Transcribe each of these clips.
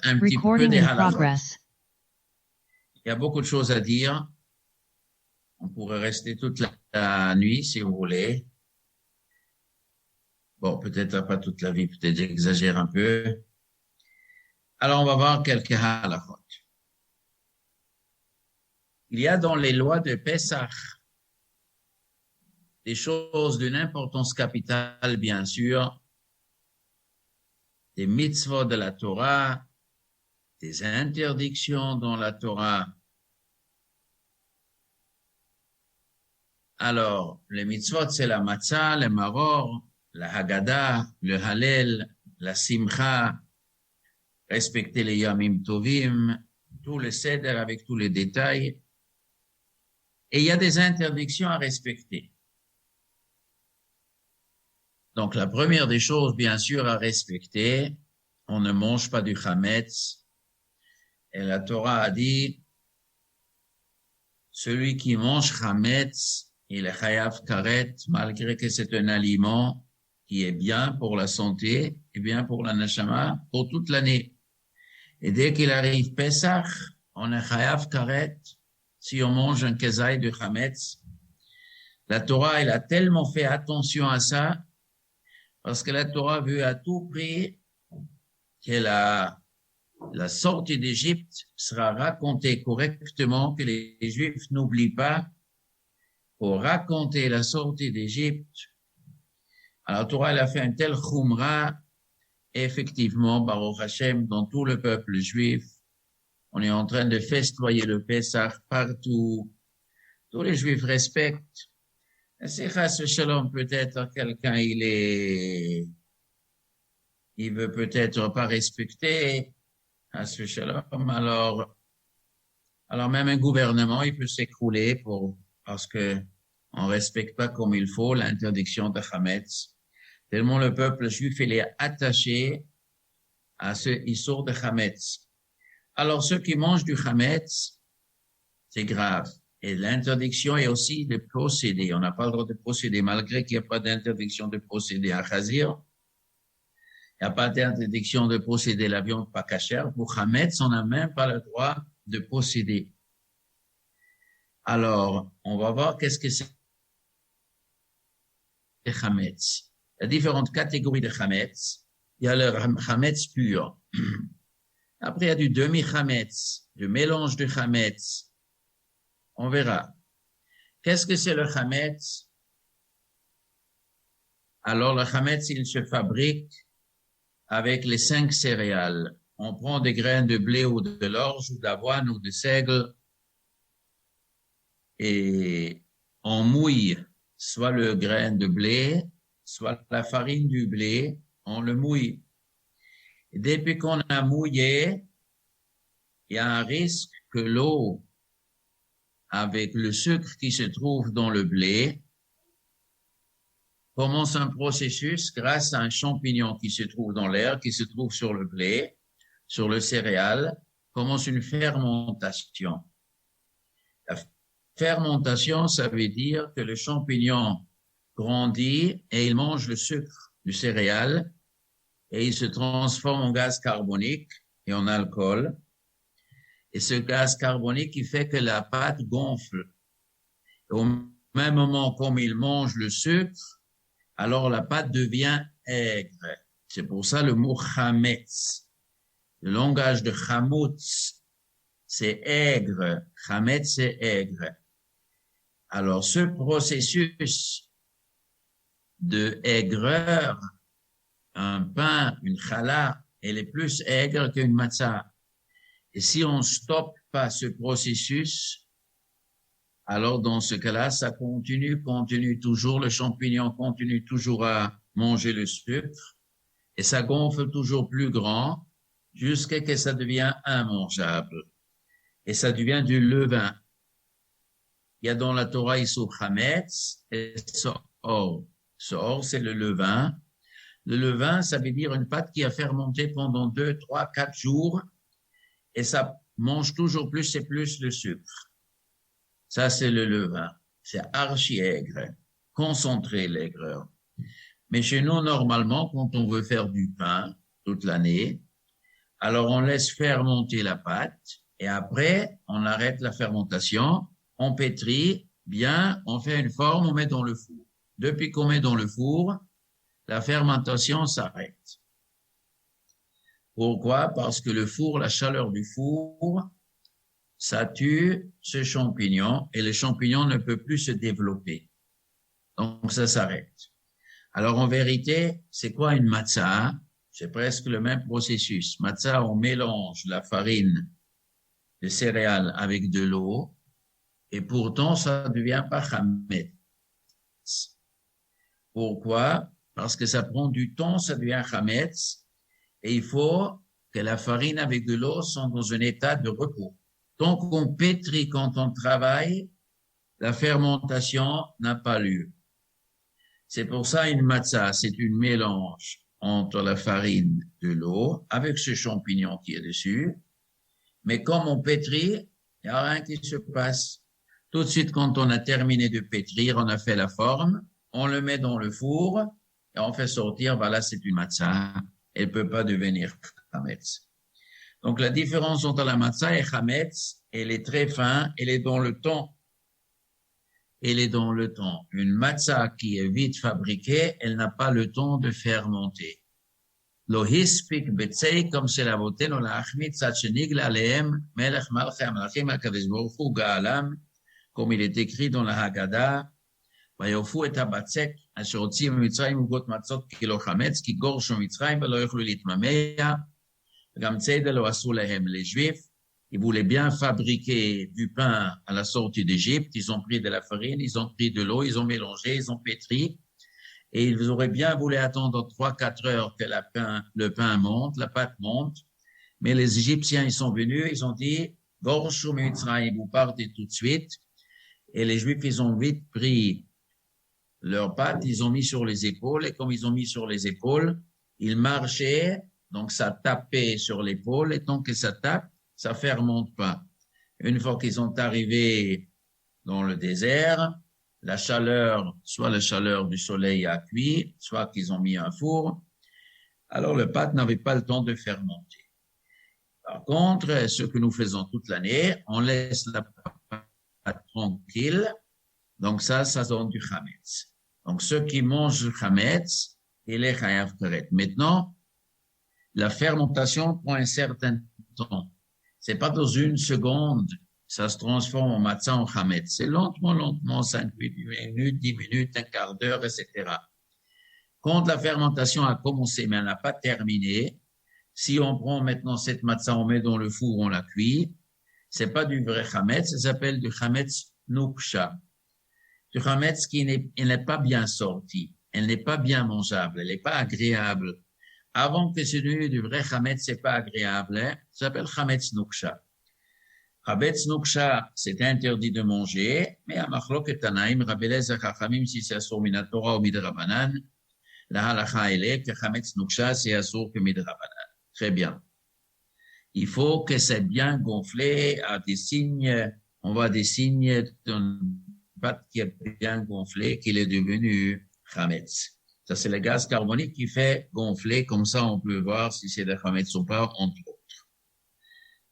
un petit peu Recording des in halachot. progress. Il y a beaucoup de choses à dire. On pourrait rester toute la nuit si vous voulez. Bon, peut-être pas toute la vie, peut-être j'exagère un peu. Alors, on va voir quelques halachot. Il y a dans les lois de Pessah des choses d'une importance capitale, bien sûr, des mitzvot de la Torah, des interdictions dans la Torah. Alors, les mitzvot, c'est la matzah, le maror, la haggadah, le hallel, la simcha, respecter les yamim tovim, tout le seder avec tous les détails. Et il y a des interdictions à respecter. Donc, la première des choses, bien sûr, à respecter, on ne mange pas du chametz. Et la Torah a dit, celui qui mange chametz, il est chayav karet, malgré que c'est un aliment qui est bien pour la santé et bien pour la neshama pour toute l'année. Et dès qu'il arrive Pesach, on est chayav karet. Si on mange un kezaï de chametz, la Torah, elle a tellement fait attention à ça, parce que la Torah veut à tout prix que la sortie d'Égypte sera racontée correctement, que les Juifs n'oublient pas pour raconter la sortie d'Égypte. Alors, la Torah, elle a fait un tel chumra, effectivement, Baruch Hashem, dans tout le peuple juif, on est en train de festoyer le Pessah partout. Tous les Juifs respectent. C'est chas shalom, peut-être quelqu'un, il veut peut-être pas respecter chas shalom. Alors même un gouvernement, il peut s'écrouler parce que on respecte pas comme il faut l'interdiction de Hametz. Tellement le peuple juif, il est attaché à ce issur de Hametz. Alors, ceux qui mangent du Hametz, c'est grave. Et l'interdiction est aussi de procéder. On n'a pas le droit de procéder, malgré qu'il n'y a pas d'interdiction de procéder à Khazir. Il n'y a pas d'interdiction de procéder à la viande pas cachère. Pour Hametz, on n'a même pas le droit de procéder. Alors, on va voir qu'est-ce que c'est le Hametz. Il y a différentes catégories de Hametz. Il y a le Hametz pur. Après, il y a du demi-Hametz, du mélange de Hametz. On verra. Qu'est-ce que c'est le Hametz? Alors, le Hametz, il se fabrique avec les 5 céréales. On prend des graines de blé ou de l'orge ou d'avoine ou de seigle et on mouille soit le grain de blé, soit la farine du blé, on le mouille. Et depuis qu'on a mouillé, il y a un risque que l'eau avec le sucre qui se trouve dans le blé commence un processus grâce à un champignon qui se trouve dans l'air, qui se trouve sur le blé, sur le céréal, commence une fermentation. La fermentation, ça veut dire que le champignon grandit et il mange le sucre du céréal et il se transforme en gaz carbonique et en alcool. Et ce gaz carbonique, il fait que la pâte gonfle. Et au même moment, comme il mange le sucre, alors la pâte devient aigre. C'est pour ça le mot chametz. Le langage de chamoutz, c'est aigre. Chametz, c'est aigre. Alors ce processus de aigreur, un pain, une challah, elle est plus aigre qu'une matzah. Et si on stoppe pas ce processus, alors dans ce cas-là, ça continue toujours, le champignon continue toujours à manger le sucre et ça gonfle toujours plus grand jusqu'à ce que ça devient immangeable. Et ça devient du levain. Il y a dans la Torah Issur Hametz et So'or. So'or, c'est le levain. Le levain, ça veut dire une pâte qui a fermenté pendant 2, 3, 4 jours et ça mange toujours plus et plus le sucre. Ça, c'est le levain. C'est archi-aigre, concentré l'aigreur. Mais chez nous, normalement, quand on veut faire du pain toute l'année, Alors, on laisse fermenter la pâte et après, on arrête la fermentation, on pétrit bien, on fait une forme, on met dans le four. Depuis qu'on met dans le four, la fermentation s'arrête. Pourquoi? Parce que le four, la chaleur du four, ça tue ce champignon et le champignon ne peut plus se développer. Donc, ça s'arrête. Alors, en vérité, c'est quoi une matzah? C'est presque le même processus. Matzah, on mélange la farine de céréales avec de l'eau et pourtant, ça ne devient pas chametz. Pourquoi? Parce que ça prend du temps, ça devient chametz et il faut que la farine avec de l'eau soit dans un état de repos. Donc, on pétrit quand on travaille, la fermentation n'a pas lieu. C'est pour ça une matzah, c'est un mélange entre la farine de l'eau avec ce champignon qui est dessus. Mais comme on pétrit, il n'y a rien qui se passe. Tout de suite, quand on a terminé de pétrir, on a fait la forme, on le met dans le four et on fait sortir, voilà, c'est une matzah. Elle ne peut pas devenir chametz. Donc, la différence entre la matzah et chametz, elle est très fine, elle est dans le temps. Elle est dans le temps. Une matzah qui est vite fabriquée, elle n'a pas le temps de fermenter. Lo hispik betzei, comme c'est la beauté, no la achmit tzatchenig l'aleem, melech malchei amalachim akadosh baruch hu ga'alam, comme il est écrit dans la Haggadah, ויעופו את הבצק אשר הוציאו ממצרים עוגות מצות כי לא חמץ, כי גורשו מצרים ולא יוכלו להתממע, וגם ציידה לא עשו להם. Les Juifs, ils voulaient bien fabriquer du pain à la sortie d'Égypte, ils ont pris de la farine, ils ont pris de l'eau, ils ont mélangé, ils ont pétri, et ils auraient bien voulu attendre 3-4 heures que le pain monte, la pâte monte, mais les Égyptiens, ils sont venus, ils ont dit, Gorshu Mitzrayim, vous partez tout de suite, et les Juifs, ils ont vite pris leurs pattes, ils ont mis sur les épaules, et comme ils ont mis sur les épaules, ils marchaient, donc ça tapait sur l'épaule, et tant que ça tape, ça fermente pas. Une fois qu'ils sont arrivés dans le désert, la chaleur, soit la chaleur du soleil a cuit, soit qu'ils ont mis un four, alors le pâte n'avait pas le temps de fermenter. Par contre, ce que nous faisons toute l'année, on laisse la pâte tranquille, donc ça donne du chametz. Donc, ceux qui mangent le chametz, il est chayav karet. Maintenant, la fermentation prend un certain temps. C'est pas dans une seconde, ça se transforme en matzah en chametz. C'est lentement, 5 minutes, 10 minutes, un quart d'heure, etc. Quand la fermentation a commencé, mais elle n'a pas terminé, si on prend maintenant cette matzah, on met dans le four, on la cuit, c'est pas du vrai chametz, ça s'appelle du chametz nuksha. Du chametz qui n'est pas bien sorti, elle n'est pas bien mangeable, elle n'est pas agréable. Avant que c'est devenu du vrai chametz, c'est pas agréable, hein? Ça s'appelle chametz nuksha. Chametz nuksha, c'est interdit de manger, mais à machloket tanaim, Rabbi Eliezer Chachamim, si c'est assour min Torah ou midrabanan, la halacha est que chametz nuksha, c'est assour que midrabanan. Très bien. Il faut que c'est bien gonflé à des signes, on voit des signes d'une pâte qui est bien gonflée, qu'il est devenu chametz. Ça, c'est le gaz carbonique qui fait gonfler, comme ça on peut voir si c'est de chametz ou pas, entre autres.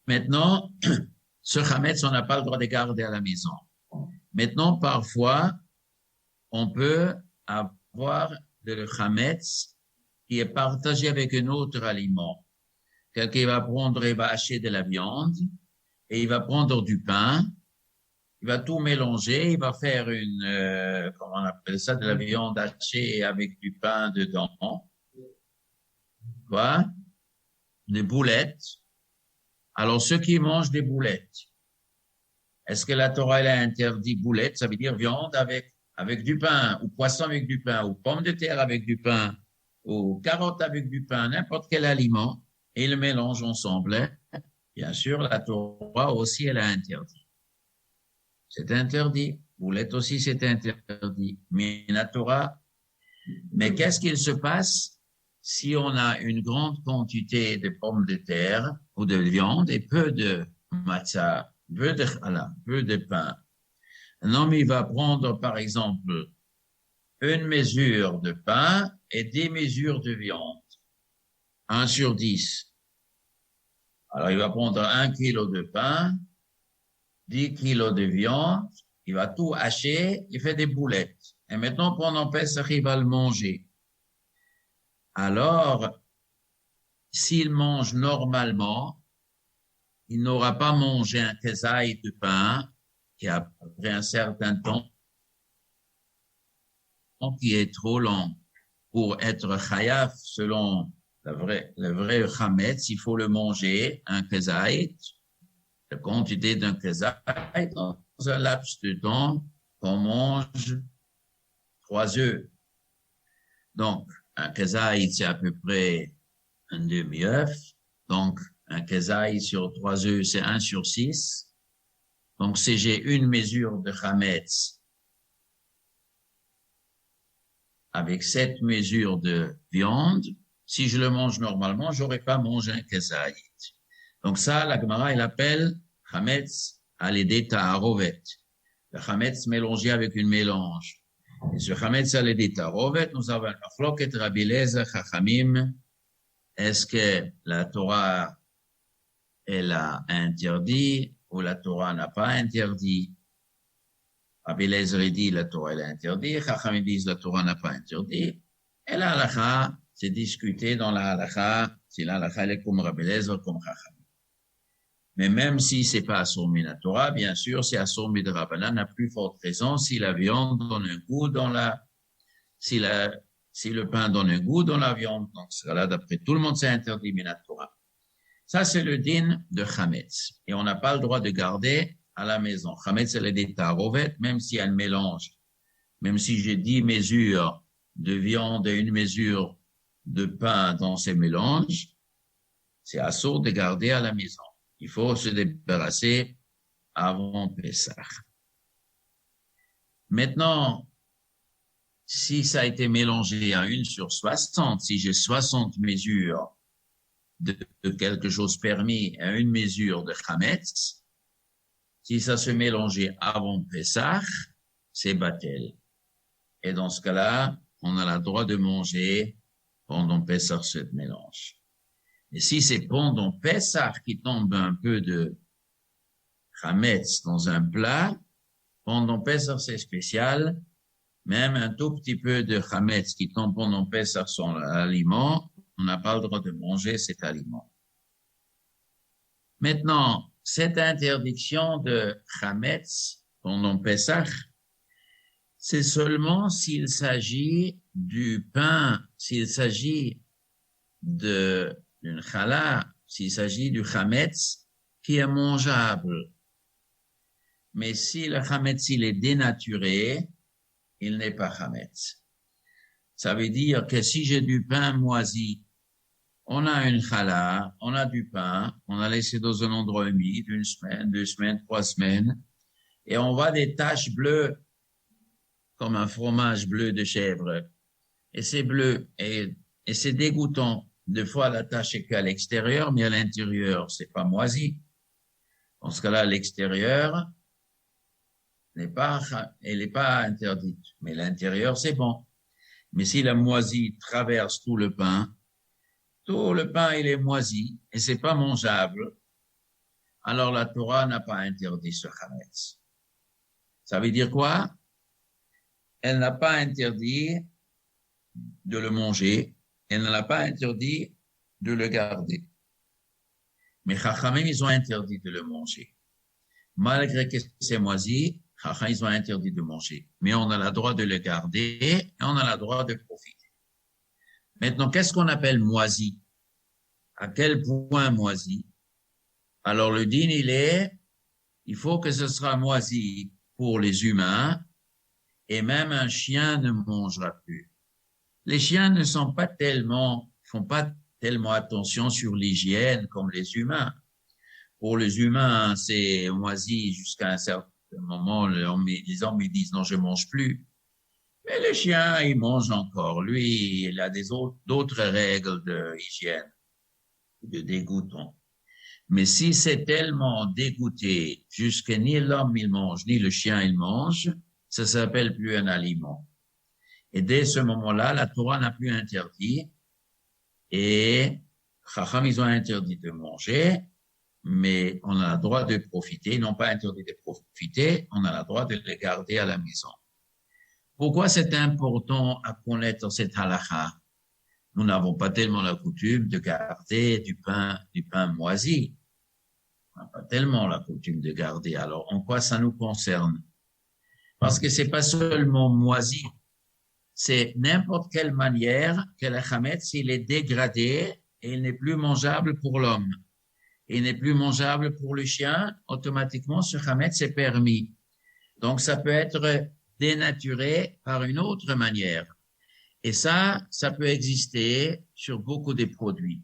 Maintenant, ce chametz, on n'a pas le droit de garder à la maison. Maintenant, parfois, on peut avoir de le chametz qui est partagé avec un autre aliment. Quelqu'un va prendre, il va acheter de la viande et il va prendre du pain, il va tout mélanger, il va faire comment on appelle ça, de la viande hachée avec du pain dedans. Quoi? Des boulettes. Alors, ceux qui mangent des boulettes, est-ce que la Torah elle a interdit boulettes? Ça veut dire viande avec du pain, ou poisson avec du pain, ou pommes de terre avec du pain, ou carottes avec du pain, n'importe quel aliment, et ils le mélangent ensemble. Bien sûr, la Torah aussi, elle a interdit. C'est interdit. Boulette aussi, c'est interdit. Mais la Torah, mais qu'est-ce qu'il se passe si on a une grande quantité de pommes de terre ou de viande et peu de matzah, peu de pain? Un homme, il va prendre, par exemple, une mesure de pain et 10 mesures de viande. 1/10. Alors, il va prendre 1 kilo de pain, 10 kilos de viande, il va tout hacher, il fait des boulettes. Et maintenant, pendant Pessah, il va le manger. Alors, s'il mange normalement, il n'aura pas mangé un kezaï de pain qui, après un certain temps, qui est trop long pour être chayaf selon le vrai chametz, il faut le manger, un kezaït, la quantité d'un kezaït dans un laps de temps qu'on mange 3 œufs. Donc, un kezaït, c'est à peu près un demi-œuf. Donc, un kezaït sur 3 œufs, c'est 1 sur 6. Donc, si j'ai une mesure de chametz avec 7 mesures de viande, si je le mange normalement, j'aurais pas mangé un kezaït. Donc ça, la Gemara, elle appelle chametz al-yedei ta'arovet. Le chametz mélangé avec une mélange. Et ce chametz al-yedei ta'arovet, nous avons machloket Rabbi Eliezer Chachamim. Est-ce que la Torah, elle a interdit ou la Torah n'a pas interdit? Rabbi Eliezer dit la Torah elle a interdit, Chachamim disent la Torah n'a pas interdit. Et la halakha, c'est discuté dans la halakha, si la halakha elle est comme Rabbi Eliezer, comme Chachamim. Mais même si c'est pas Asur min Torah, bien sûr, c'est Asur min Rabbanan, à plus forte raison si la viande donne un goût dans la, si le pain donne un goût dans la viande, donc ce cas-là, d'après tout le monde, c'est interdit min Torah. Ça, c'est le din de chametz. Et on n'a pas le droit de garder à la maison. Chametz, elle est des tarovet, même si elle mélange. Même si j'ai 10 mesures de viande et une mesure de pain dans ces mélanges, c'est assourd de garder à la maison. Il faut se débarrasser avant Pessah. Maintenant, si ça a été mélangé à 1 sur 60, si j'ai 60 mesures de quelque chose permis à 1 mesure de chametz, si ça se mélangeait avant Pessah, c'est batel. Et dans ce cas-là, on a le droit de manger pendant Pessah ce mélange. Et si c'est pendant Pessah qui tombe un peu de chametz dans un plat, pendant Pessah c'est spécial, même un tout petit peu de chametz qui tombe pendant Pessah sur l'aliment, on n'a pas le droit de manger cet aliment. Maintenant, cette interdiction de chametz pendant Pessah, c'est seulement s'il s'agit du pain, s'il s'agit d'une challah, s'il s'agit du chametz qui est mangeable. Mais si le chametz il est dénaturé, il n'est pas chametz. Ça veut dire que si j'ai du pain moisi, on a une challah, on a du pain, on a laissé dans un endroit humide 1 semaine, 2 semaines, 3 semaines, et on voit des taches bleues comme un fromage bleu de chèvre. Et c'est bleu et c'est dégoûtant. Des fois, la tache est qu'à l'extérieur, mais à l'intérieur, c'est pas moisi. Dans ce cas-là, l'extérieur elle n'est pas interdite, mais l'intérieur, c'est bon. Mais si la moisie traverse tout le pain, il est moisi et c'est pas mangeable, alors la Torah n'a pas interdit ce chametz. Ça veut dire quoi? Elle n'a pas interdit de le manger, elle ne l'a pas interdit de le garder. Mais Chachamim, ils ont interdit de le manger. Malgré que c'est moisi, Chachamim, ils ont interdit de manger. Mais on a le droit de le garder et on a le droit de profiter. Maintenant, qu'est-ce qu'on appelle moisi? À quel point moisi? Alors, le din, il faut que ce sera moisi pour les humains et même un chien ne mangera plus. Les chiens ne font pas tellement attention sur l'hygiène comme les humains. Pour les humains, c'est moisi jusqu'à un certain moment. Les hommes ils disent non, je mange plus. Mais le chien, il mange encore. Lui, il a d'autres règles de hygiène, de dégoûtant. Mais si c'est tellement dégoûté jusque ni l'homme il mange, ni le chien il mange, ça s'appelle plus un aliment. Et dès ce moment-là, la Torah n'a plus interdit et Chacham, ils ont interdit de manger mais on a le droit de profiter, non pas interdit de profiter, on a le droit de les garder à la maison. Pourquoi c'est important à connaître cette halakha? Nous n'avons pas tellement la coutume de garder du pain moisi. On n'a pas tellement la coutume de garder. Alors, en quoi ça nous concerne? Parce que c'est pas seulement moisi, c'est n'importe quelle manière que le chametz, il est dégradé et il n'est plus mangeable pour l'homme. Il n'est plus mangeable pour le chien, automatiquement, ce chametz est permis. Donc, ça peut être dénaturé par une autre manière. Et ça peut exister sur beaucoup de produits.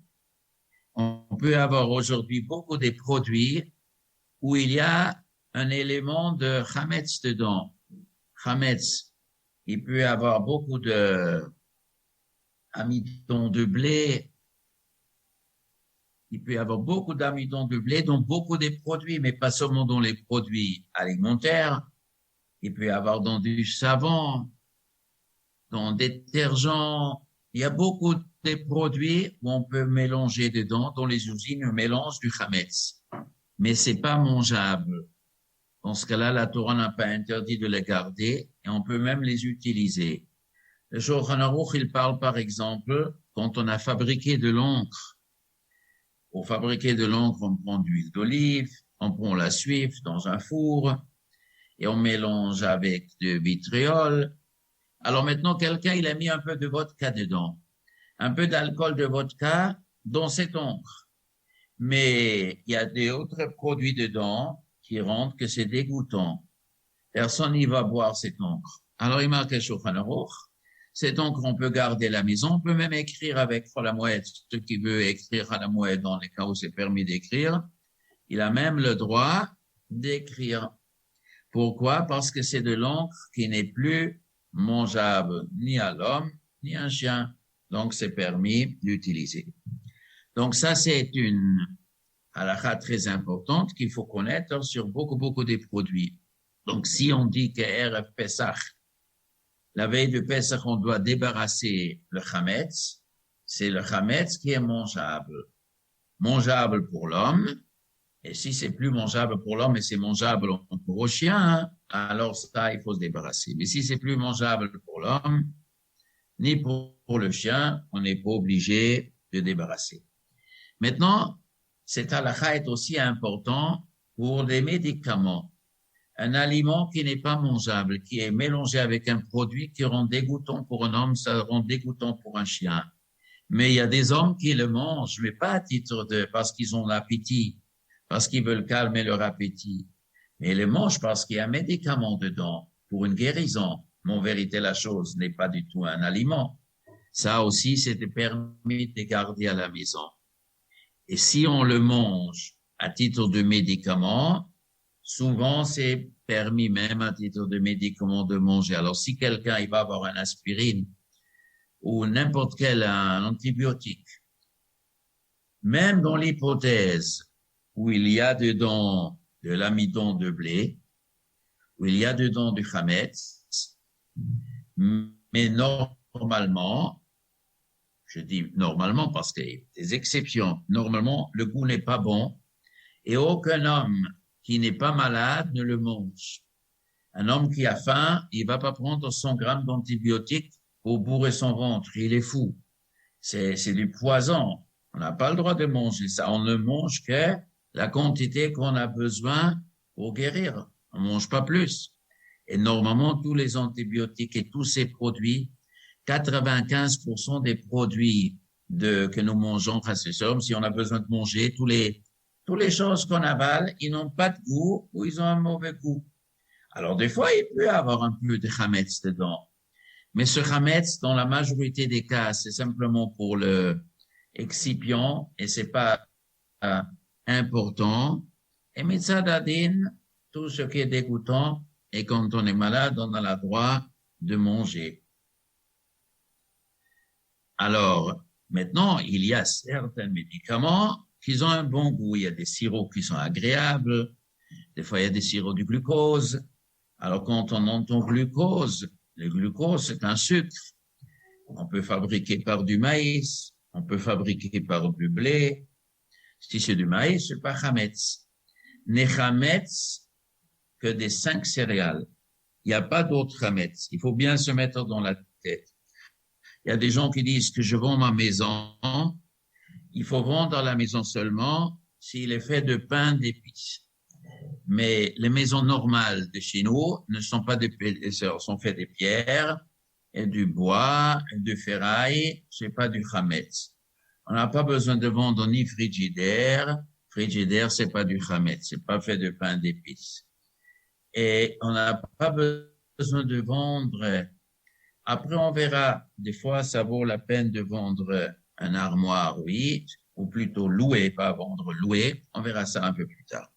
On peut avoir aujourd'hui beaucoup de produits où il y a un élément de chametz dedans. Chametz, il peut y avoir beaucoup d'amidon de blé. Il peut y avoir beaucoup d'amidon de blé dans beaucoup de produits, mais pas seulement dans les produits alimentaires. Il peut y avoir dans du savon, dans des détergents. Il y a beaucoup de produits où on peut mélanger dedans. Dans les usines, on mélange du chametz. Mais c'est pas mangeable. Dans ce cas-là, la Torah n'a pas interdit de les garder et on peut même les utiliser. Le Shulchan Aruch, il parle par exemple, quand on a fabriqué de l'encre. Pour fabriquer de l'encre, on prend de l'huile d'olive, on prend la suif dans un four et on mélange avec du vitriol. Alors maintenant, quelqu'un, il a mis un peu de vodka dedans, un peu d'alcool de vodka dans cette encre. Mais il y a des autres produits dedans qui rendent que c'est dégoûtant. Personne n'y va boire cette encre. Alors il marque Shulchan Aruch. Cette encre, on peut garder à la maison, on peut même écrire avec la mouette. Ceux qui veulent écrire à la mouette dans les cas où c'est permis d'écrire, il a même le droit d'écrire. Pourquoi? Parce que c'est de l'encre qui n'est plus mangeable ni à l'homme, ni à un chien. Donc, c'est permis d'utiliser. Donc, ça, c'est une halakha très importante qu'il faut connaître sur beaucoup de produits. Donc, si on dit que Erev Pesach, la veille de Pesach, on doit débarrasser le chametz, c'est le chametz qui est mangeable. Mangeable pour l'homme, et si c'est plus mangeable pour l'homme et c'est mangeable pour le chien, alors ça, il faut se débarrasser. Mais si c'est plus mangeable pour l'homme, ni pour le chien, on n'est pas obligé de débarrasser. Maintenant, cet halakha est aussi important pour des médicaments. Un aliment qui n'est pas mangeable, qui est mélangé avec un produit qui rend dégoûtant pour un homme, ça rend dégoûtant pour un chien. Mais il y a des hommes qui le mangent, mais pas à titre parce qu'ils ont l'appétit, parce qu'ils veulent calmer leur appétit. Mais ils le mangent parce qu'il y a un médicament dedans pour une guérison. Mais en vérité, la chose n'est pas du tout un aliment. Ça aussi, c'était permis de garder à la maison. Et si on le mange à titre de médicament, souvent, c'est permis même à titre de médicament de manger. Alors, si quelqu'un, il va avoir une aspirine ou n'importe quel antibiotique, même dans l'hypothèse où il y a dedans de l'amidon de blé, où il y a dedans du chametz, mais normalement, je dis normalement parce qu'il y a des exceptions, normalement, le goût n'est pas bon et aucun homme qui n'est pas malade ne le mange. Un homme qui a faim, il va pas prendre 100 grammes d'antibiotiques pour bourrer son ventre. Il est fou. C'est du poison. On n'a pas le droit de manger ça. On ne mange que la quantité qu'on a besoin pour guérir. On ne mange pas plus. Et normalement, tous les antibiotiques et tous ces produits, 95% des produits que nous mangeons, si on a besoin de manger, toutes les choses qu'on avale, ils n'ont pas de goût ou ils ont un mauvais goût. Alors, des fois, il peut y avoir un peu de chametz dedans. Mais ce chametz, dans la majorité des cas, c'est simplement pour le excipient et c'est pas important. Et mitzad adin, tout ce qui est dégoûtant, et quand on est malade, on a le droit de manger. Alors, maintenant, il y a certains médicaments qui ont un bon goût. Il y a des sirops qui sont agréables. Des fois, il y a des sirops du glucose. Alors, quand on entend glucose, le glucose, c'est un sucre. On peut fabriquer par du maïs, on peut fabriquer par du blé. Si c'est du maïs, c'est pas chametz. N'est chametz que des 5 céréales. Il n'y a pas d'autre chametz. Il faut bien se mettre dans la tête. Il y a des gens qui disent que je vends ma maison. Il faut vendre la maison seulement s'il est fait de pain d'épices. Mais les maisons normales de chez nous ne sont pas sont faites de pierres et du bois et de ferraille. C'est pas du chametz. On n'a pas besoin de vendre ni frigidaire. Frigidaire, c'est pas du chametz. C'est pas fait de pain d'épices. Et on n'a pas besoin de vendre. Après, on verra. Des fois, ça vaut la peine de vendre un armoire, oui, ou plutôt louer, pas vendre, louer. On verra ça un peu plus tard.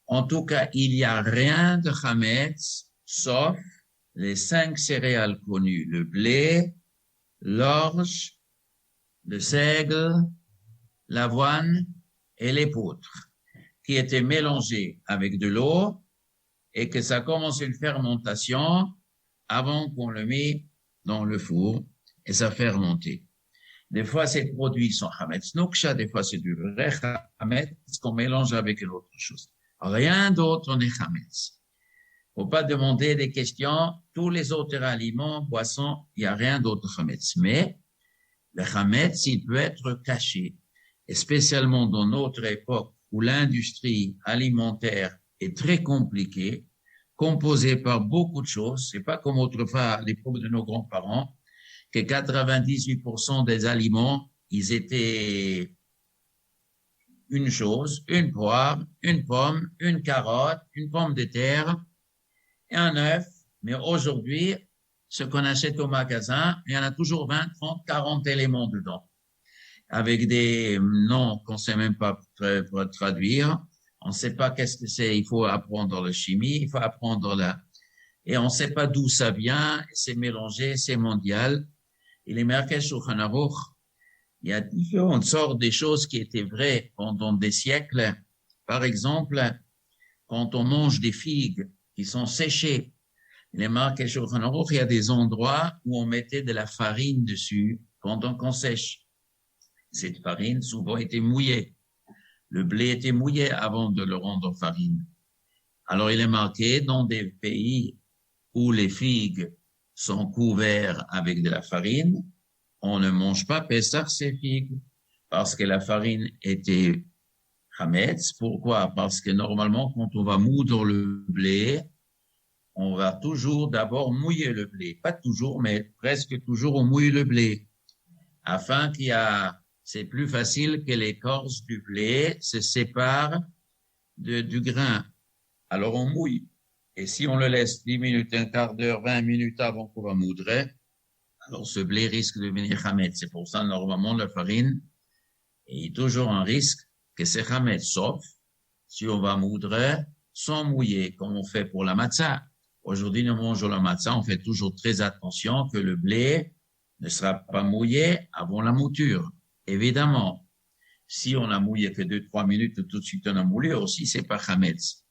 En tout cas, il n'y a rien de chametz, sauf les 5 céréales connues, le blé, l'orge, le seigle, l'avoine et l'épeautre, qui étaient mélangés avec de l'eau et que ça commence une fermentation avant qu'on le met dans le four et ça fait remonter. Des fois, ces produits sont chametz noksha, des fois, c'est du vrai chametz qu'on mélange avec l'autre chose. Rien d'autre n'est chametz. Faut pas demander des questions. Tous les autres aliments, boissons, il n'y a rien d'autre chametz. Mais le chametz, il peut être caché. Et spécialement dans notre époque où l'industrie alimentaire est très compliquée, composée par beaucoup de choses. C'est pas comme autrefois à l'époque de nos grands-parents, que 98% des aliments, ils étaient une chose, une poire, une pomme, une carotte, une pomme de terre et un œuf. Mais aujourd'hui, ce qu'on achète au magasin, il y en a toujours 20, 30, 40 éléments dedans, avec des noms qu'on ne sait même pas traduire. On ne sait pas qu'est-ce que c'est. Il faut apprendre la chimie, il faut apprendre et on ne sait pas d'où ça vient. C'est mélangé, c'est mondial. Et les marqués Shulchan Aruch, il y a différentes sortes de choses qui étaient vraies pendant des siècles. Par exemple, quand on mange des figues qui sont séchées, les marqués Shulchan Aruch, il y a des endroits où on mettait de la farine dessus pendant qu'on sèche. Cette farine, souvent, était mouillée. Le blé était mouillé avant de le rendre farine. Alors, il est marqué dans des pays où les figues sont couverts avec de la farine, on ne mange pas Pessah ces figues parce que la farine était chametz. Pourquoi? Parce que normalement, quand on va moudre le blé, on va toujours d'abord mouiller le blé. Pas toujours, mais presque toujours on mouille le blé afin c'est plus facile que l'écorce du blé se sépare du grain. Alors on mouille. Et si on le laisse 10 minutes, un quart d'heure, 20 minutes avant qu'on va moudre, alors ce blé risque de devenir chametz. C'est pour ça, normalement, la farine est toujours un risque que c'est chametz, sauf si on va moudre sans mouiller, comme on fait pour la matzah. Aujourd'hui, nous mangeons la matzah, on fait toujours très attention que le blé ne sera pas mouillé avant la mouture. Évidemment, si on a mouillé que 2-3 minutes, tout de suite on a moulé aussi, c'est pas chametz.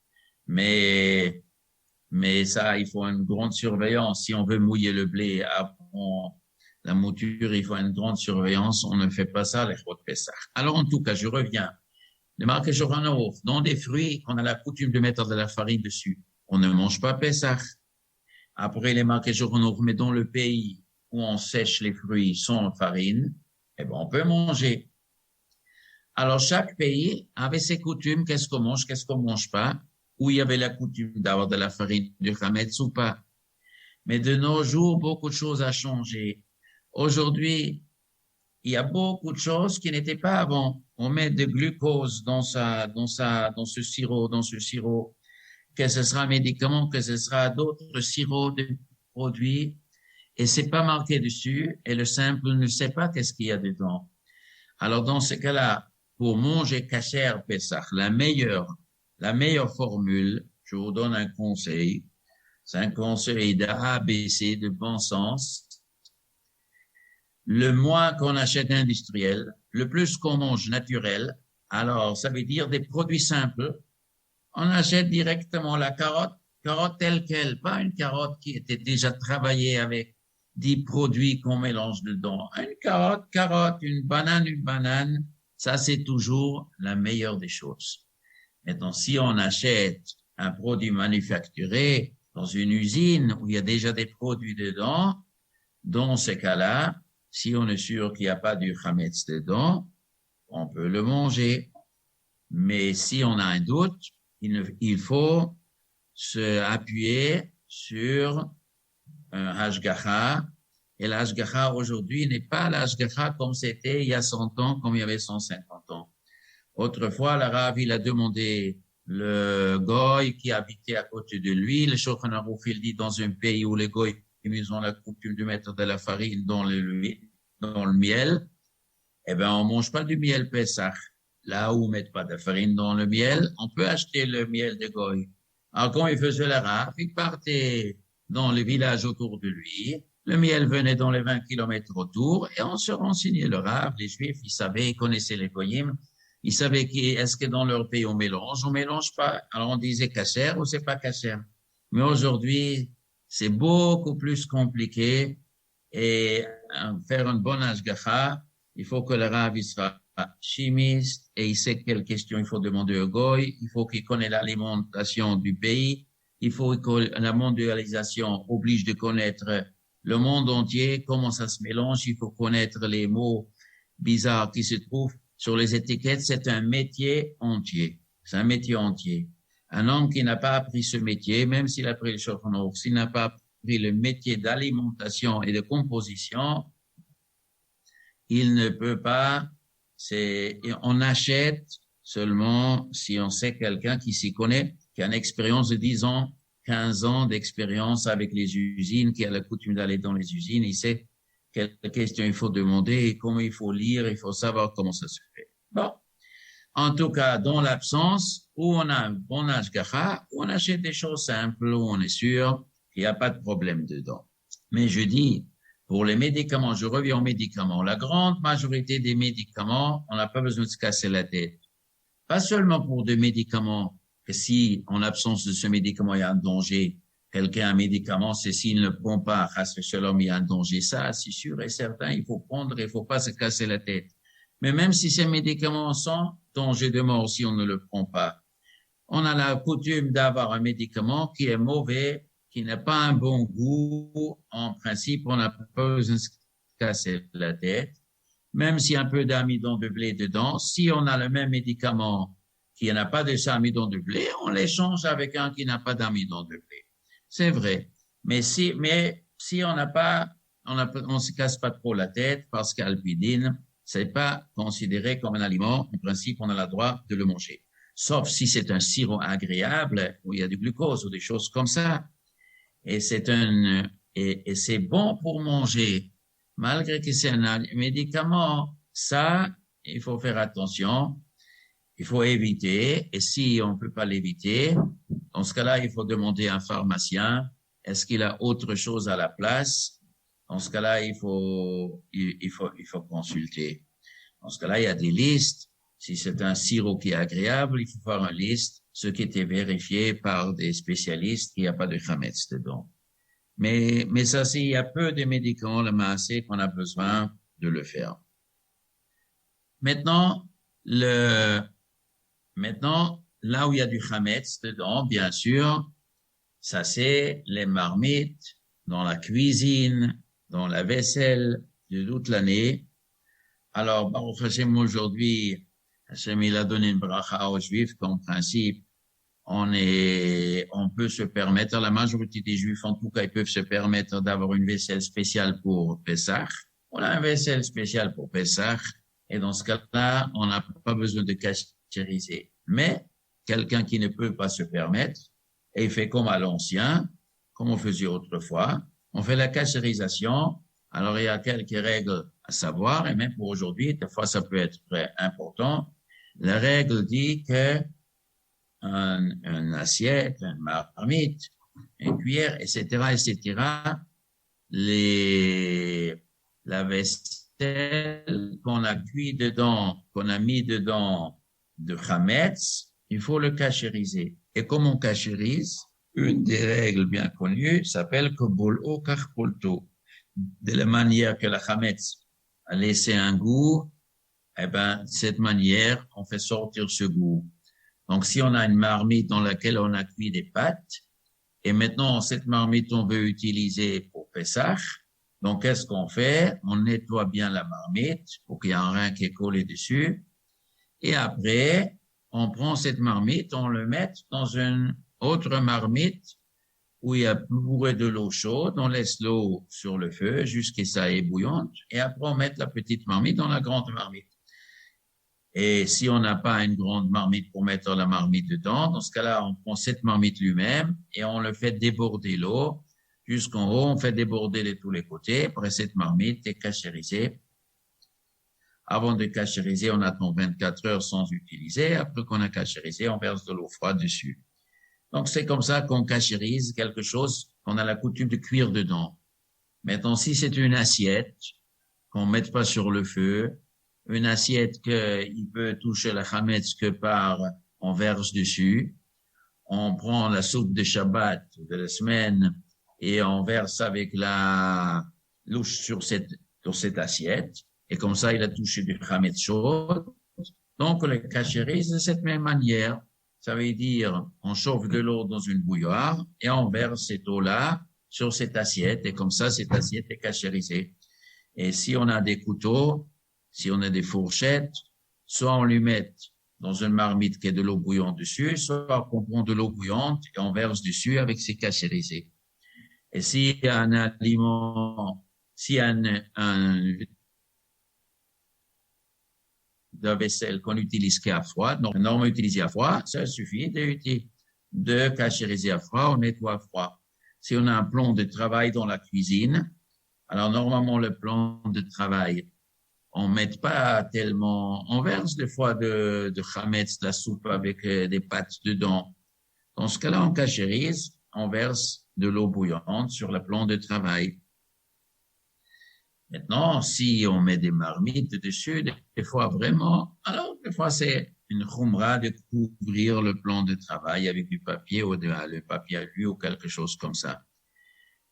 Mais ça, il faut une grande surveillance. Si on veut mouiller le blé avant la mouture, il faut une grande surveillance. On ne fait pas ça, les Chot Pessah. Alors, en tout cas, je reviens. Les marqués Shulchan Aruch, dans des fruits qu'on a la coutume de mettre de la farine dessus, on ne mange pas Pessah. Après, les marqués Shulchan Aruch, mais dans le pays où on sèche les fruits sans farine, eh ben, on peut manger. Alors, chaque pays avait ses coutumes, qu'est-ce qu'on mange pas, où il y avait la coutume d'avoir de la farine, du chametz ou pas. Mais de nos jours, beaucoup de choses ont changé. Aujourd'hui, il y a beaucoup de choses qui n'étaient pas avant. On met de glucose dans ce sirop, que ce sera un médicament, que ce sera d'autres sirops de produits, et c'est pas marqué dessus, et le simple ne sait pas qu'est-ce qu'il y a dedans. Alors, dans ce cas-là, pour manger kasher Pessah, la meilleure formule, je vous donne un conseil. C'est un conseil d'ABC, de bon sens. Le moins qu'on achète industriel, le plus qu'on mange naturel. Alors, ça veut dire des produits simples. On achète directement la carotte telle quelle, pas une carotte qui était déjà travaillée avec 10 produits qu'on mélange dedans. Une carotte, une banane, Ça, c'est toujours la meilleure des choses. Maintenant, si on achète un produit manufacturé dans une usine où il y a déjà des produits dedans, dans ce cas-là, si on est sûr qu'il n'y a pas du chametz dedans, on peut le manger. Mais si on a un doute, il faut se appuyer sur un hashgacha. Et l'hashgacha aujourd'hui n'est pas l'hashgacha comme c'était il y a 100 ans, comme il y avait 150 ans. Autrefois, l'arabe, il a demandé le goy qui habitait à côté de lui. Le Shulchan Aruch, il dit dans un pays où les goy, ils ont la coutume de mettre de la farine dans le miel, eh ben, on mange pas du miel Pessah. Là où on met pas de farine dans le miel, on peut acheter le miel de goy. Alors, quand il faisait l'arabe, il partait dans les villages autour de lui. Le miel venait dans les 20 kilomètres autour et on se renseignait le rave. Les juifs, ils savaient, ils connaissaient les goyim. Ils savaient est-ce que dans leur pays on mélange pas. Alors on disait kasher ou c'est pas kasher. Mais aujourd'hui, c'est beaucoup plus compliqué et faire une bonne hashgacha, il faut que le rav soit chimiste et il sait quelles questions il faut demander au goy, il faut qu'il connaisse l'alimentation du pays, il faut que la mondialisation oblige de connaître le monde entier, comment ça se mélange, il faut connaître les mots bizarres qui se trouvent sur les étiquettes, c'est un métier entier. C'est un métier entier. Un homme qui n'a pas appris ce métier, même s'il a pris le Shulchan Aruch, s'il n'a pas appris le métier d'alimentation et de composition, il ne peut pas, on achète seulement si on sait quelqu'un qui s'y connaît, qui a une expérience de 10 ans, 15 ans d'expérience avec les usines, qui a la coutume d'aller dans les usines, il sait quelles questions il faut demander et comment il faut lire, il faut savoir comment ça se fait. Bon. En tout cas, dans l'absence, où on a un bon hashgacha, où on achète des choses simples, où on est sûr qu'il n'y a pas de problème dedans. Mais je dis, pour les médicaments, je reviens aux médicaments, la grande majorité des médicaments, on n'a pas besoin de se casser la tête. Pas seulement pour des médicaments, que si en l'absence de ce médicament, il y a un danger, quelqu'un a un médicament, c'est s'il ne prend pas, il y a un danger. Ça, c'est sûr et certain, il faut prendre, il ne faut pas se casser la tête. Mais même si ces médicaments sont danger de mort si on ne le prend pas, on a la coutume d'avoir un médicament qui est mauvais, qui n'a pas un bon goût. En principe, on n'a pas besoin de se casser la tête. Même s'il y a un peu d'amidon de blé dedans, si on a le même médicament qui n'a pas de amidon de blé, on l'échange avec un qui n'a pas d'amidon de blé. C'est vrai. Mais si on n'a pas, on se casse pas trop la tête parce qu'alpidine, c'est pas considéré comme un aliment. En principe, on a le droit de le manger. Sauf si c'est un sirop agréable où il y a du glucose ou des choses comme ça. Et c'est bon pour manger. Malgré que c'est un médicament, ça, il faut faire attention. Il faut éviter. Et si on ne peut pas l'éviter, dans ce cas-là, il faut demander à un pharmacien, est-ce qu'il a autre chose à la place? Dans ce cas-là, il faut consulter. Dans ce cas-là, il y a des listes. Si c'est un sirop qui est agréable, il faut faire une liste, ce qui était vérifié par des spécialistes qu'il n'y a pas de chametz dedans. Mais ça, il y a peu de médicaments, le maasé, qu'on a besoin de le faire. Maintenant, là où il y a du chametz dedans, bien sûr, ça c'est les marmites dans la cuisine, dans la vaisselle de toute l'année. Alors, Baruch Hashem, aujourd'hui, Hashem, il a donné une bracha aux Juifs qu'en principe, on peut se permettre, la majorité des Juifs, en tout cas, ils peuvent se permettre d'avoir une vaisselle spéciale pour Pessah. On a une vaisselle spéciale pour Pessah. Et dans ce cas-là, on n'a pas besoin de cachériser. Mais, quelqu'un qui ne peut pas se permettre, et il fait comme à l'ancien, comme on faisait autrefois, on fait la cachérisation. Alors, il y a quelques règles à savoir, et même pour aujourd'hui, des fois, ça peut être très important. La règle dit que un assiette, une marmite, une cuillère, etc., la vaisselle qu'on a cuit dedans, qu'on a mis dedans de chametz, il faut le cachériser. Et comme on cachérise, une des règles bien connues s'appelle kobolo karpolto. De la manière que la chametz a laissé un goût, eh ben, de cette manière, on fait sortir ce goût. Donc, si on a une marmite dans laquelle on a cuit des pâtes, et maintenant, cette marmite, on veut utiliser pour Pessah, donc, qu'est-ce qu'on fait? On nettoie bien la marmite pour qu'il y ait un rein qui est collé dessus. Et après, on prend cette marmite, on le met dans une autre marmite où il y a bourré de l'eau chaude. On laisse l'eau sur le feu jusqu'à ce qu'elle est bouillante. Et après, on met la petite marmite dans la grande marmite. Et si on n'a pas une grande marmite pour mettre la marmite dedans, dans ce cas-là, on prend cette marmite lui-même et on le fait déborder l'eau jusqu'en haut. On fait déborder de tous les côtés. Après, cette marmite est cachérisée. Avant de cachériser, on attend 24 heures sans utiliser. Après qu'on a cachérisé, on verse de l'eau froide dessus. Donc, c'est comme ça qu'on cachérise quelque chose qu'on a la coutume de cuire dedans. Maintenant, si c'est une assiette qu'on ne mette pas sur le feu, une assiette qu'il peut toucher la chametz que par, on verse dessus. On prend la soupe de Shabbat de la semaine et on verse avec la louche sur cette assiette. Et comme ça, il a touché du chametz chaud. Donc, on le cachérise de cette même manière. Ça veut dire, on chauffe de l'eau dans une bouilloire et on verse cette eau-là sur cette assiette. Et comme ça, cette assiette est cachérisée. Et si on a des couteaux, si on a des fourchettes, soit on lui met dans une marmite qui a de l'eau bouillante dessus, soit on prend de l'eau bouillante et on verse dessus avec ses cachérisés. Et s'il y a un aliment, s'il y a un de vaisselle qu'on utilise qu'à froid, donc normalement utilisé à froid, ça suffit de cachériser à froid, on nettoie à froid. Si on a un plan de travail dans la cuisine, alors normalement le plan de travail, on met pas tellement, on verse des fois de chametz, de la soupe avec des pâtes dedans. Dans ce cas-là, on cachérise, on verse de l'eau bouillante sur le plan de travail. Maintenant, si on met des marmites dessus, des fois vraiment, alors des fois c'est une khumra de couvrir le plan de travail avec du papier ou le papier à lui ou quelque chose comme ça.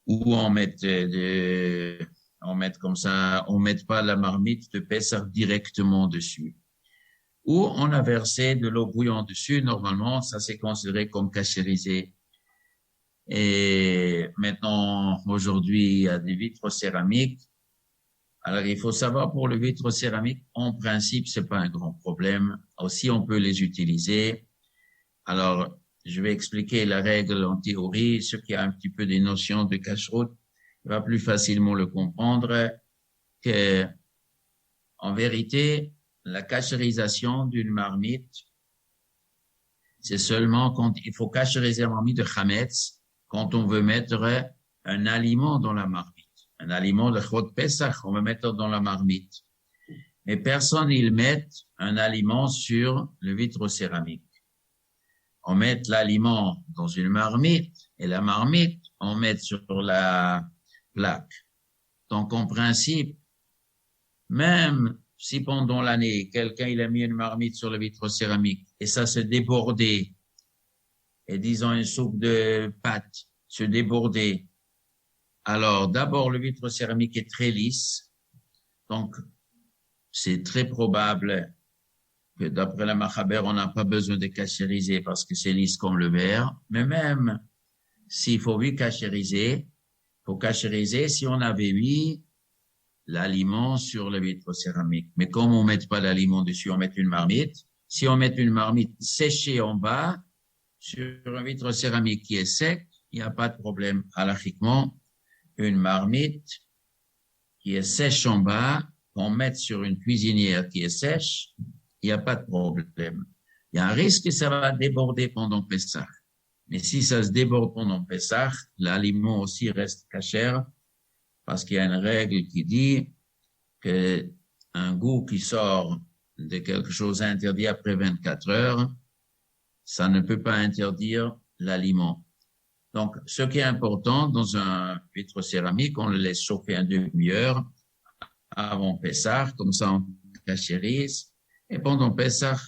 Ou on met comme ça, on met pas la marmite de Pessah directement dessus. Ou on a versé de l'eau bouillante dessus, normalement, ça c'est considéré comme cachérisé. Et maintenant, aujourd'hui, il y a des vitres céramiques. Alors, il faut savoir pour le vitre céramique, en principe, c'est pas un grand problème. Aussi, on peut les utiliser. Alors, je vais expliquer la règle en théorie. Ceux qui ont un petit peu des notions de cacheroute, il va plus facilement le comprendre que, en vérité, la cachérisation d'une marmite, c'est seulement quand il faut cachériser la marmite de chametz quand on veut mettre un aliment dans la marmite. Un aliment de Chod Pesach, on va mettre dans la marmite. Mais personne, ils mettent un aliment sur le vitre céramique. On met l'aliment dans une marmite et la marmite, on met sur la plaque. Donc, en principe, même si pendant l'année, quelqu'un, il a mis une marmite sur le vitre céramique et ça se débordait, et disons une soupe de pâtes se débordait, alors, d'abord, le vitre céramique est très lisse. Donc, c'est très probable que d'après la Machaber, on n'a pas besoin de cachériser parce que c'est lisse comme le verre. Mais même s'il faut oui cachériser, faut cachériser si on avait mis l'aliment sur le vitre céramique. Mais comme on met pas l'aliment dessus, on met une marmite. Si on met une marmite séchée en bas, sur un vitre céramique qui est sec, il n'y a pas de problème. Halachiquement, une marmite qui est sèche en bas, qu'on mette sur une cuisinière qui est sèche, il n'y a pas de problème. Il y a un risque que ça va déborder pendant Pessah. Mais si ça se déborde pendant Pessah, l'aliment aussi reste cachère, parce qu'il y a une règle qui dit que un goût qui sort de quelque chose interdit après 24 heures, ça ne peut pas interdire l'aliment. Donc, ce qui est important dans un vitre céramique, on le laisse chauffer une demi-heure avant Pessah, comme ça on cachérise. Et pendant Pessah,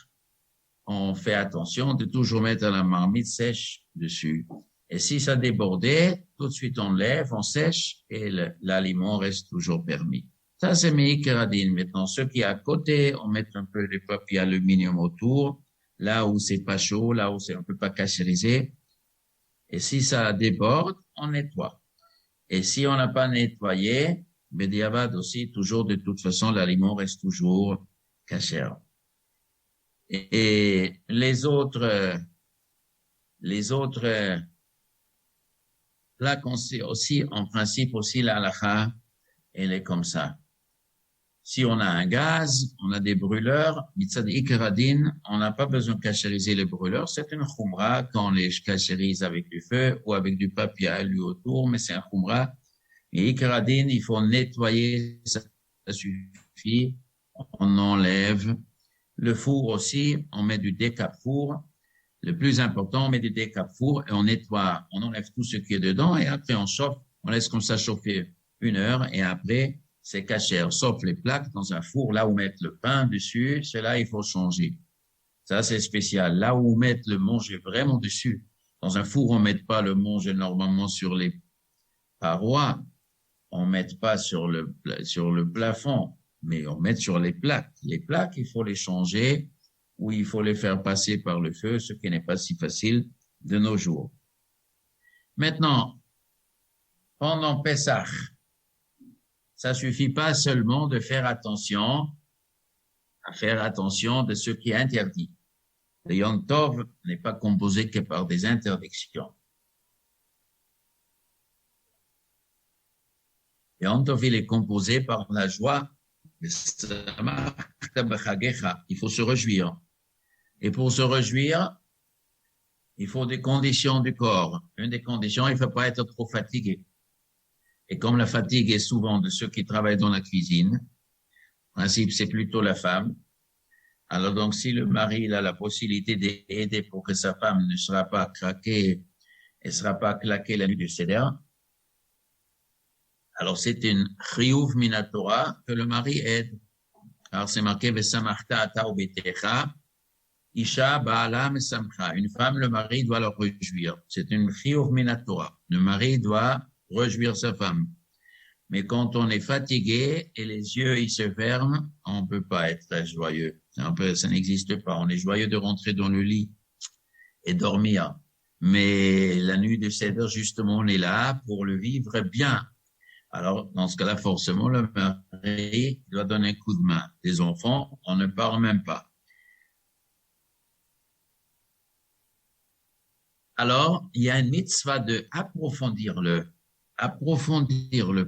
on fait attention de toujours mettre la marmite sèche dessus. Et si ça débordait, tout de suite on lève, on sèche et l'aliment reste toujours permis. Ça, c'est Meïkeradine. Maintenant, ceux qui est à côté, on met un peu de papier aluminium autour, là où c'est pas chaud, là où c'est un peu pas cachérisé. Et si ça déborde, on nettoie. Et si on n'a pas nettoyé, Bediavad aussi, toujours, de toute façon, l'aliment reste toujours cachère. Et les autres là, qu'on sait aussi, en principe aussi, la halakha, elle est comme ça. Si on a un gaz, on a des brûleurs, mitzad ikradin, on n'a pas besoin de cachériser les brûleurs. C'est une khumra quand on les cachérise avec du feu ou avec du papier alu autour, mais c'est un khumra. Et ikradin, il faut nettoyer, ça suffit. On enlève. Le four aussi, on met du décap-four. Le plus important, on met du décap-four et on nettoie, on enlève tout ce qui est dedans et après on chauffe, on laisse comme ça chauffer 1 heure et après c'est cachère, sauf les plaques dans un four, là où mettre le pain dessus, c'est là il faut changer. Ça c'est spécial. Là où mettre le manger vraiment dessus, dans un four on met pas le manger normalement sur les parois, on met pas sur le plafond, mais on met sur les plaques. Les plaques, il faut les changer ou il faut les faire passer par le feu, ce qui n'est pas si facile de nos jours. Maintenant, pendant Pessah, ça suffit pas seulement de faire attention de ce qui est interdit. Le Yom Tov n'est pas composé que par des interdictions. Le Yom Tov, il est composé par la joie. Il faut se réjouir. Et pour se réjouir, il faut des conditions du corps. Une des conditions, il ne faut pas être trop fatigué. Et comme la fatigue est souvent de ceux qui travaillent dans la cuisine, en principe, c'est plutôt la femme. Alors donc, si le mari il a la possibilité d'aider pour que sa femme ne sera pas craquée, elle ne sera pas claquée la nuit du Seder, alors c'est une chiyuv minatora que le mari aide. Alors c'est marqué Vesamarta ata ubetecha, Isha ba'ala mesamcha. Une femme, le mari doit le réjouir. C'est une chiyuv minatora. Le mari doit réjouir sa femme. Mais quand on est fatigué et les yeux ils se ferment, on ne peut pas être joyeux. Ça n'existe pas. On est joyeux de rentrer dans le lit et dormir. Mais la nuit de Seder, justement, on est là pour le vivre bien. Alors, dans ce cas-là, forcément, le mari doit donner un coup de main. Les enfants, on ne parle même pas. Alors, il y a une mitzvah de approfondir le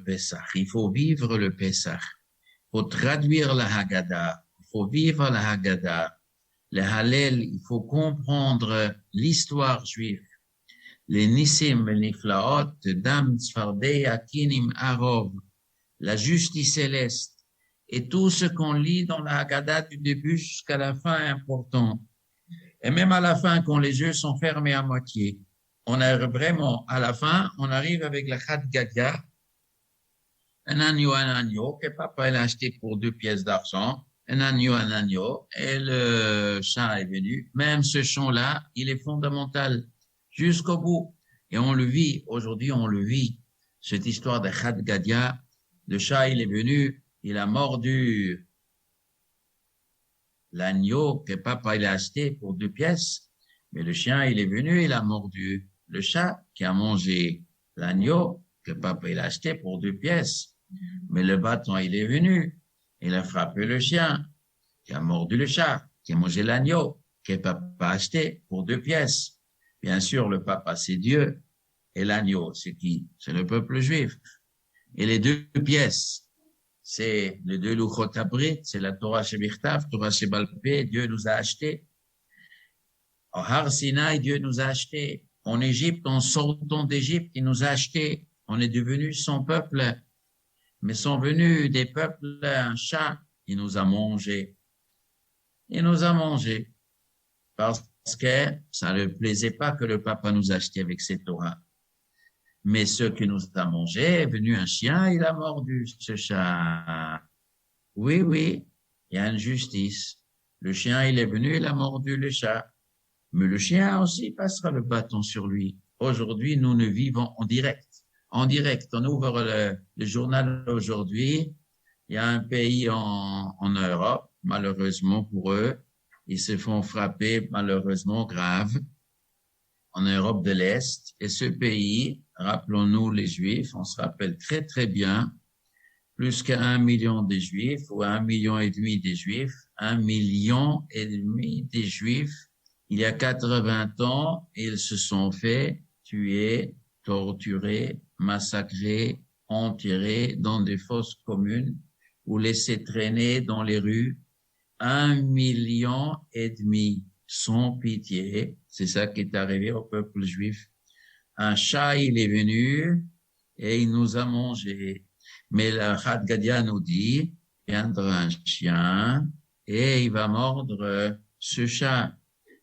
Pessah. Il faut vivre le Pessah. Il faut traduire la Haggadah. Il faut vivre la Haggadah. Le Hallel, il faut comprendre l'histoire juive. Les Nissim, les Niflaot, Dam, Tzfardei, Akinim, Arov, la justice céleste. Et tout ce qu'on lit dans la Haggadah du début jusqu'à la fin est important. Et même à la fin, quand les yeux sont fermés à moitié, on a vraiment, à la fin, on arrive avec la Chad Gadia, un agneau que papa a acheté pour 2 pièces d'argent, un agneau, et le chat est venu. Même ce chant-là, il est fondamental jusqu'au bout. Et on le vit, aujourd'hui on le vit, cette histoire de Chad Gadia, le chat il est venu, il a mordu l'agneau que papa il a acheté pour 2 pièces, mais le chien il est venu, il a mordu le chat qui a mangé l'agneau que papa il a acheté pour 2 pièces, mais le bâton il est venu, il a frappé le chien qui a mordu le chat, qui a mangé l'agneau que papa a acheté pour 2 pièces. Bien sûr, le papa c'est Dieu et l'agneau c'est qui? C'est le peuple juif. Et les 2 pièces, c'est les 2 Luchot Abrit, c'est la Torah Shebichtav, Torah Shebalpé, Dieu nous a achetés. Au Har Sinaï, Dieu nous a achetés. En Égypte, en sortant d'Égypte, il nous a achetés. On est devenu son peuple. Mais sont venus des peuples, un chat, il nous a mangés. Il nous a mangés. Parce que ça ne plaisait pas que le papa nous achetait avec ses Torahs. Mais ce qui nous a mangé est venu un chien, il a mordu ce chat. Oui, il y a une justice. Le chien, il est venu, il a mordu le chat. Mais le chien aussi passera le bâton sur lui. Aujourd'hui, nous vivons en direct. En direct, on ouvre le journal aujourd'hui. Il y a un pays en Europe, malheureusement pour eux, ils se font frapper malheureusement grave en Europe de l'Est. Et ce pays, rappelons-nous les Juifs, on se rappelle très très bien, plus qu'un million de Juifs ou 1,5 million des Juifs, 1,5 million des Juifs, il y a 80 ans, ils se sont fait tuer, torturer, massacrer, enterrer dans des fosses communes ou laisser traîner dans les rues 1,5 million sans pitié. C'est ça qui est arrivé au peuple juif. Un chat, il est venu et il nous a mangé. Mais le Chad Gadia nous dit, viendra un chien et il va mordre ce chat.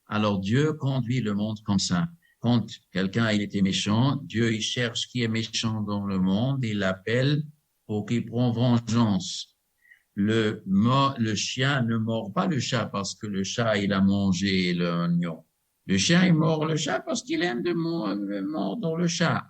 Alors Dieu conduit le monde comme ça. Quand quelqu'un il était méchant, Dieu il cherche qui est méchant dans le monde, il l'appelle pour qu'il prenne vengeance. Le chien ne mord pas le chat parce que le chat il a mangé l'oignon. Le chien il mord le chat parce qu'il aime de mordre le chat.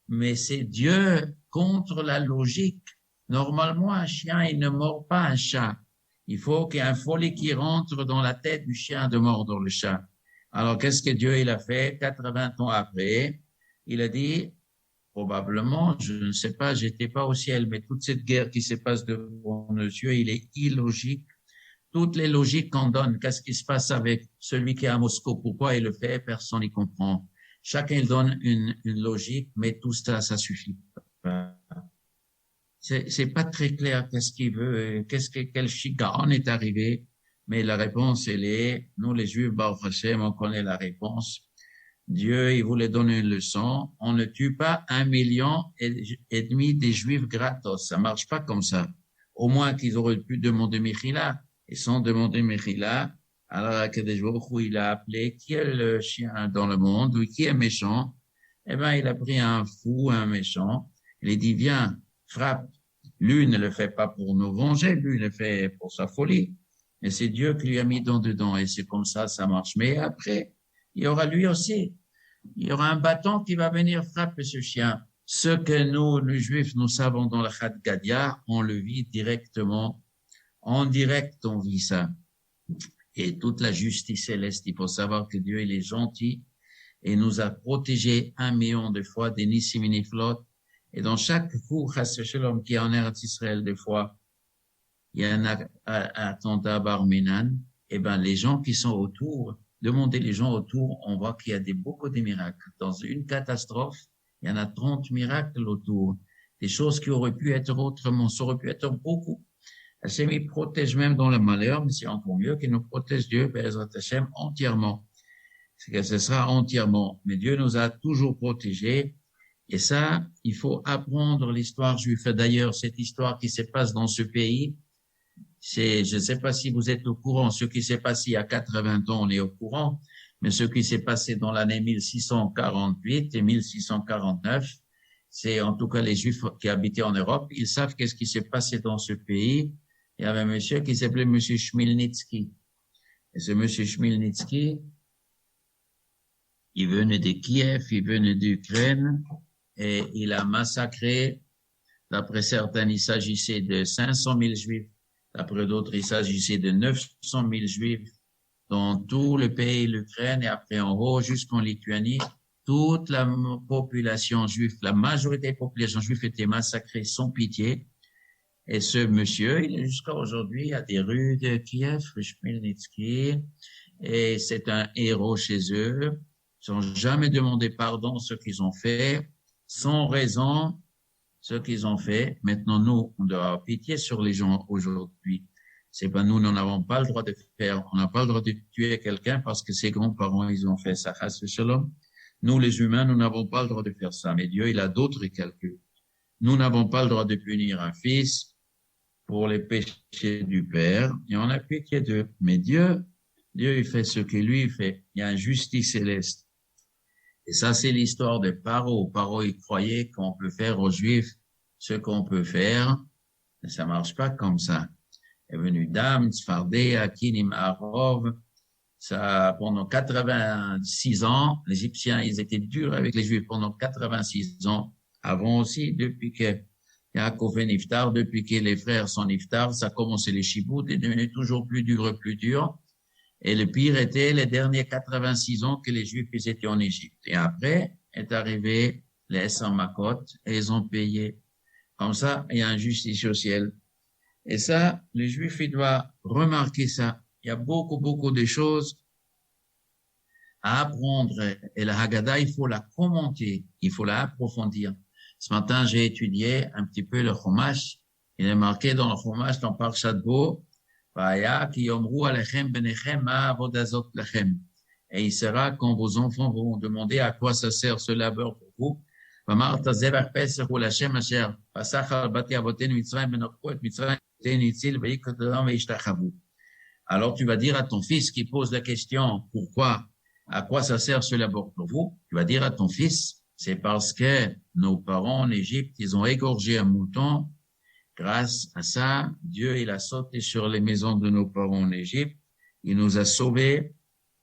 Mais c'est Dieu contre la logique. Normalement, un chien, il ne mord pas un chat. Il faut qu'il y ait un folie qui rentre dans la tête du chien de mordre le chat. Alors, qu'est-ce que Dieu il a fait 80 ans après? Il a dit, probablement, je ne sais pas, j'étais pas au ciel, mais toute cette guerre qui se passe devant nos yeux, il est illogique. Toutes les logiques qu'on donne, qu'est-ce qui se passe avec celui qui est à Moscou? Pourquoi il le fait? Personne n'y comprend. Chacun donne une logique, mais tout ça, ça suffit pas. C'est pas très clair qu'est-ce qu'il veut, quel chigaron est arrivé, mais la réponse, elle est, nous les Juifs, Baruch Hashem, on connaît la réponse. Dieu, il voulait donner une leçon. On ne tue pas 1,5 million des Juifs gratos. Ça marche pas comme ça. Au moins qu'ils auraient pu demander Mechila. Et sans demander Mechila, alors Akadosh Baruch Hu, il a appelé qui est le chien dans le monde ou qui est méchant. Eh ben, il a pris un fou, un méchant. Il a dit, viens, frappe. Lui ne le fait pas pour nous venger, lui le fait pour sa folie. Et c'est Dieu qui lui a mis dedans. Et c'est comme ça marche. Mais après, il y aura lui aussi. Il y aura un bâton qui va venir frapper ce chien. Ce que nous, les Juifs, nous savons dans le Chad Gadia, on le vit directement. En direct, on vit ça. Et toute la justice céleste, il faut savoir que Dieu, il est gentil et nous a protégés 1 million de fois des Nissim et Niflot. Et dans chaque cour, Chas Shalom, qui est en Eretz Israël, des fois, il y a un attentat Bar Minan. Eh ben, les gens qui sont autour, demandez les gens autour, on voit qu'il y a beaucoup de miracles. Dans une catastrophe, il y en a 30 miracles autour. Des choses qui auraient pu être autrement, ça aurait pu être beaucoup. Hachem, il protège même dans le malheur, mais c'est encore mieux qu'il nous protège Dieu, Bezrat Hachem, entièrement. C'est que ce sera entièrement. Mais Dieu nous a toujours protégés. Et ça, il faut apprendre l'histoire juive. D'ailleurs, cette histoire qui se passe dans ce pays, je ne sais pas si vous êtes au courant, ce qui s'est passé il y a 80 ans, on est au courant, mais ce qui s'est passé dans l'année 1648 et 1649, c'est en tout cas les Juifs qui habitaient en Europe, ils savent qu'est-ce qui s'est passé dans ce pays. Il y avait un monsieur qui s'appelait monsieur Chmielnitsky. Et ce monsieur Chmielnitsky, il venait de Kiev, il venait d'Ukraine, et il a massacré, d'après certains, il s'agissait de 500 000 Juifs. D'après d'autres, il s'agissait de 900 000 Juifs dans tout le pays, l'Ukraine, et après en haut jusqu'en Lituanie. Toute la population juive, la majorité de la population juive était massacrée sans pitié. Et ce monsieur, il est jusqu'à aujourd'hui à des rues de Kiev, Chmielnitsky, et c'est un héros chez eux. Ils n'ont jamais demandé pardon ce qu'ils ont fait, sans raison, ce qu'ils ont fait. Maintenant, nous, on doit avoir pitié sur les gens aujourd'hui. C'est pas nous n'avons pas le droit de faire, on n'a pas le droit de tuer quelqu'un parce que ses grands-parents, ils ont fait ça. Nous, les humains, nous n'avons pas le droit de faire ça. Mais Dieu, il a d'autres calculs. Nous n'avons pas le droit de punir un fils pour les péchés du père. Et on a pitié d'eux. Mais Dieu, il fait ce que lui fait. Il y a une justice céleste. Et ça, c'est l'histoire de Paro. Paro, il croyait qu'on peut faire aux Juifs ce qu'on peut faire. Mais ça marche pas comme ça. Est venu Dam, Tzfardé, Akinim, Arov. Ça, pendant 86 ans, les Égyptiens, ils étaient durs avec les Juifs pendant 86 ans. Avant aussi, depuis que Yaakov est niftar, depuis que les frères sont niftar, ça a commencé les chibout, et devenu toujours plus dur. Et le pire était les derniers 86 ans que les Juifs ils étaient en Égypte. Et après est arrivé les Makot et ils ont payé. Comme ça, il y a une justice au ciel. Et ça, les Juifs, ils doivent remarquer ça. Il y a beaucoup de choses à apprendre. Et la Haggadah, il faut la commenter, il faut la approfondir. Ce matin, j'ai étudié un petit peu le Chumash. Il est marqué dans le Chumash, dans Parshat Bo, Vaya ki yomru alechem benechem ma avodazot lechem. Et il sera quand vos enfants vont demander à quoi ça sert ce labeur pour vous. ואמרת זבח פסח הוא להשם אשר פסח על בתי אבותינו מצרים ונקפו את מצרים הציל ויקדם וישתחוו. Alors tu vas dire à ton fils qui pose la question pourquoi, à quoi ça sert ce labeur pour vous, tu vas dire à ton fils c'est parce que nos parents en Égypte ils ont égorgé un mouton. Grâce à ça, Dieu, il a sauté sur les maisons de nos parents en Égypte. Il nous a sauvés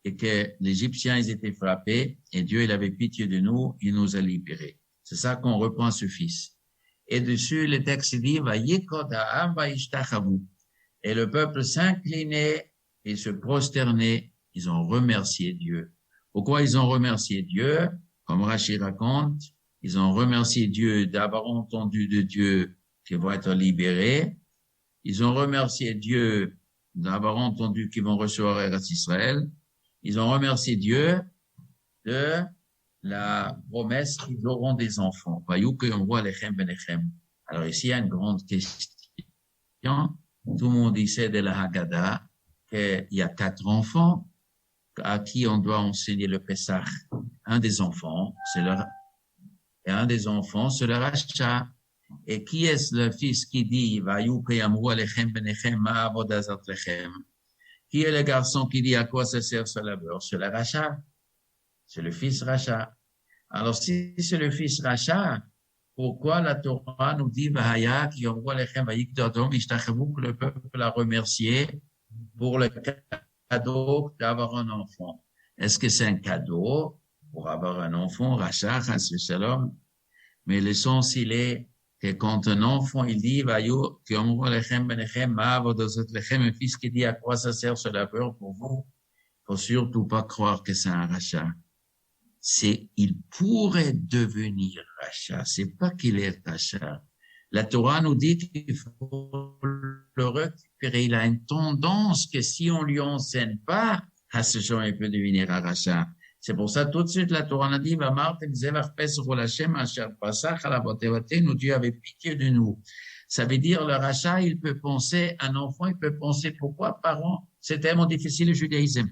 et que les Égyptiens, ils étaient frappés et Dieu, il avait pitié de nous, il nous a libérés. C'est ça qu'on reprend ce fils. Et dessus, le texte dit, et le peuple s'inclinait et se prosternait. Ils ont remercié Dieu. Pourquoi ils ont remercié Dieu? Comme Rachid raconte, ils ont remercié Dieu d'avoir entendu de Dieu qu'ils vont être libérés. Ils ont remercié Dieu d'avoir entendu qu'ils vont recevoir Eretz Israël. Ils ont remercié Dieu de la promesse qu'ils auront des enfants. Alors ici, il y a une grande question. Tout le monde sait de la Haggadah qu'il y a 4 enfants à qui on doit enseigner le Pessah. Un des enfants, c'est le Racha. Et qui est le fils qui dit qui est le garçon qui dit à quoi ça sert ce labeur? C'est le Racha. C'est le fils Racha. Alors si c'est le fils Racha, pourquoi la Torah nous dit que le peuple a remercié pour le cadeau d'avoir un enfant? Est-ce que c'est un cadeau pour avoir un enfant? Racha, shalom. Mais le sens, il est que quand un enfant, il dit, un fils qui dit à quoi ça sert ce labeur pour vous, faut surtout pas croire que c'est un rachat. Il pourrait devenir rachat. C'est pas qu'il est rachat. La Torah nous dit qu'il faut le récupérer. Il a une tendance que si on lui enseigne pas, à ce genre, il peut devenir un rachat. C'est pour ça, tout de suite, la Torah a dit, Dieu avait pitié de nous. Ça veut dire, le rachat, il peut penser, un enfant, il peut penser, pourquoi, parents, c'est tellement difficile le judaïsme.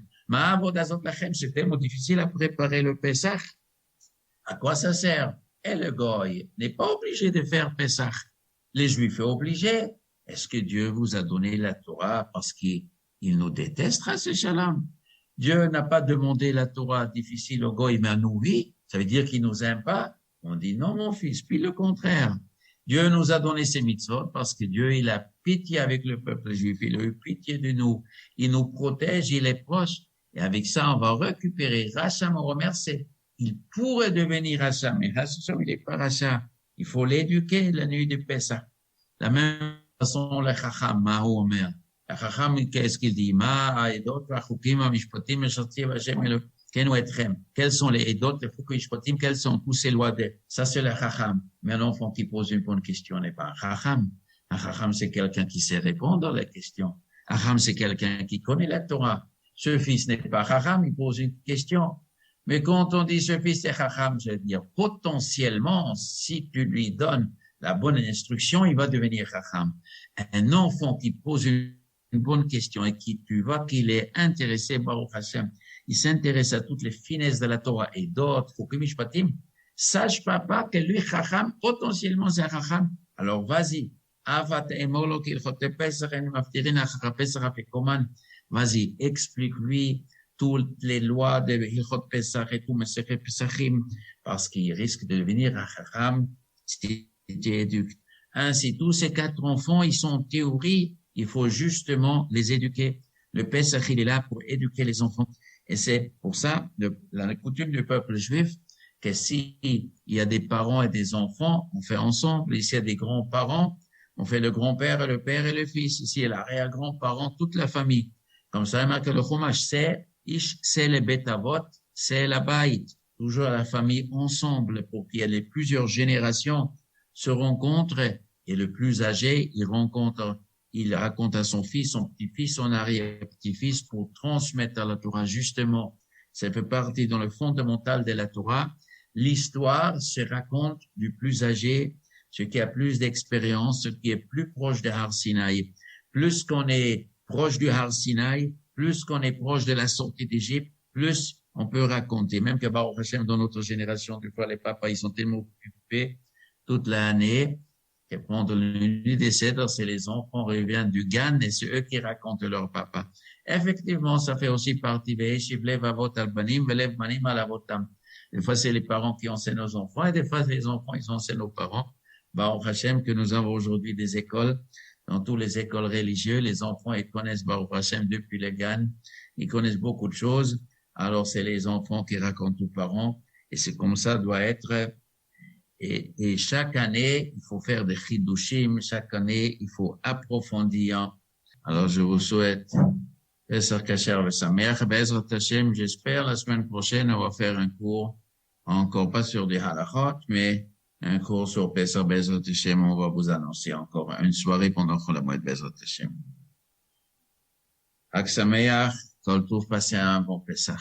C'est tellement difficile à préparer le Pessah. À quoi ça sert? Et le goy n'est pas obligé de faire Pessah. Les Juifs sont obligés. Est-ce que Dieu vous a donné la Torah parce qu'il nous déteste, c'est shalom? Dieu n'a pas demandé la Torah difficile au goy, mais à nous, oui. Ça veut dire qu'il nous aime pas. On dit non, mon fils, puis le contraire. Dieu nous a donné ses mitzvot parce que Dieu, il a pitié avec le peuple juif. Il a eu pitié de nous. Il nous protège, il est proche. Et avec ça, on va récupérer. Racham, on remercie. Il pourrait devenir Racham, mais Racham, il n'est pas Racham. Il faut l'éduquer la nuit de Pessah. La même façon, le Chacham, Mahu Omer. Le Chacham, qu'est-ce qu'il dit? Quels sont les Edot, les Chukim Mishpatim, quelles sont tous ces lois de, ça c'est le Chacham. Mais un enfant qui pose une bonne question n'est pas un Chacham. Un Chacham, c'est quelqu'un qui sait répondre à la question. Un Chacham, c'est quelqu'un qui connaît la Torah. Ce fils n'est pas Chacham, il pose une question. Mais quand on dit ce fils est Chacham, je veux dire, potentiellement, si tu lui donnes la bonne instruction, il va devenir Chacham. Un enfant qui pose une bonne question et qui, tu vois qu'il est intéressé, Baruch Hashem, il s'intéresse à toutes les finesses de la Torah et d'autres, Chukim Mishpatim, sache papa que lui, Chacham, potentiellement c'est Chacham. Alors vas-y. Vas-y, explique-lui toutes les lois de Hilchot Pesach et tout, Mesechet Pesachim, parce qu'il risque de devenir un Chacham si tu éduques. Ainsi, tous ces 4 enfants, ils sont en théorie, il faut justement les éduquer. Le Pesach, il est là pour éduquer les enfants. Et c'est pour ça, la coutume du peuple juif, que si il y a des parents et des enfants, on fait ensemble. Ici, il y a des grands-parents, on fait le grand-père, le père et le fils. Ici, il y a l'arrière-grand-parent, toute la famille. Comme ça, il marque le chumash, c'est ish, c'est le betavot, c'est la baït. Toujours la famille ensemble pour qu'il y ait les plusieurs générations se rencontrent et le plus âgé, il raconte à son fils, son petit-fils, son arrière-petit-fils pour transmettre à la Torah justement. Ça fait partie dans le fondamental de la Torah. L'histoire se raconte du plus âgé, ce qui a plus d'expérience, ce qui est plus proche de Har Sinaï. Plus qu'on est proche du Har Sinaï, plus qu'on est proche de la sortie d'Égypte, plus on peut raconter. Même que Baruch Hashem, dans notre génération, des fois, les papas, ils sont tellement occupés toute l'année. Et pendant la nuit des cèdres, c'est les enfants reviennent du Gan et c'est eux qui racontent leur papa. Effectivement, ça fait aussi partie des fois, c'est les parents qui enseignent aux enfants et des fois, les enfants, ils enseignent aux parents. Baruch Hashem, que nous avons aujourd'hui des écoles, dans toutes les écoles religieuses, les enfants, ils connaissent Baruch Hashem depuis le Gan, ils connaissent beaucoup de choses. Alors, c'est les enfants qui racontent aux parents et c'est comme ça doit être. Et chaque année, il faut faire des chidushim. Chaque année, il faut approfondir. Alors, je vous souhaite Pesach Kasher V'Sameach. Bezrat Hashem, j'espère la semaine prochaine, on va faire un cours, encore pas sur des halachot, mais un cours sur Pesach Bezrat Hashem. On va vous annoncer encore une soirée pendant le mois de Bezrat Hashem. Ak Sameach, Kol Tov, passez un bon Pesach.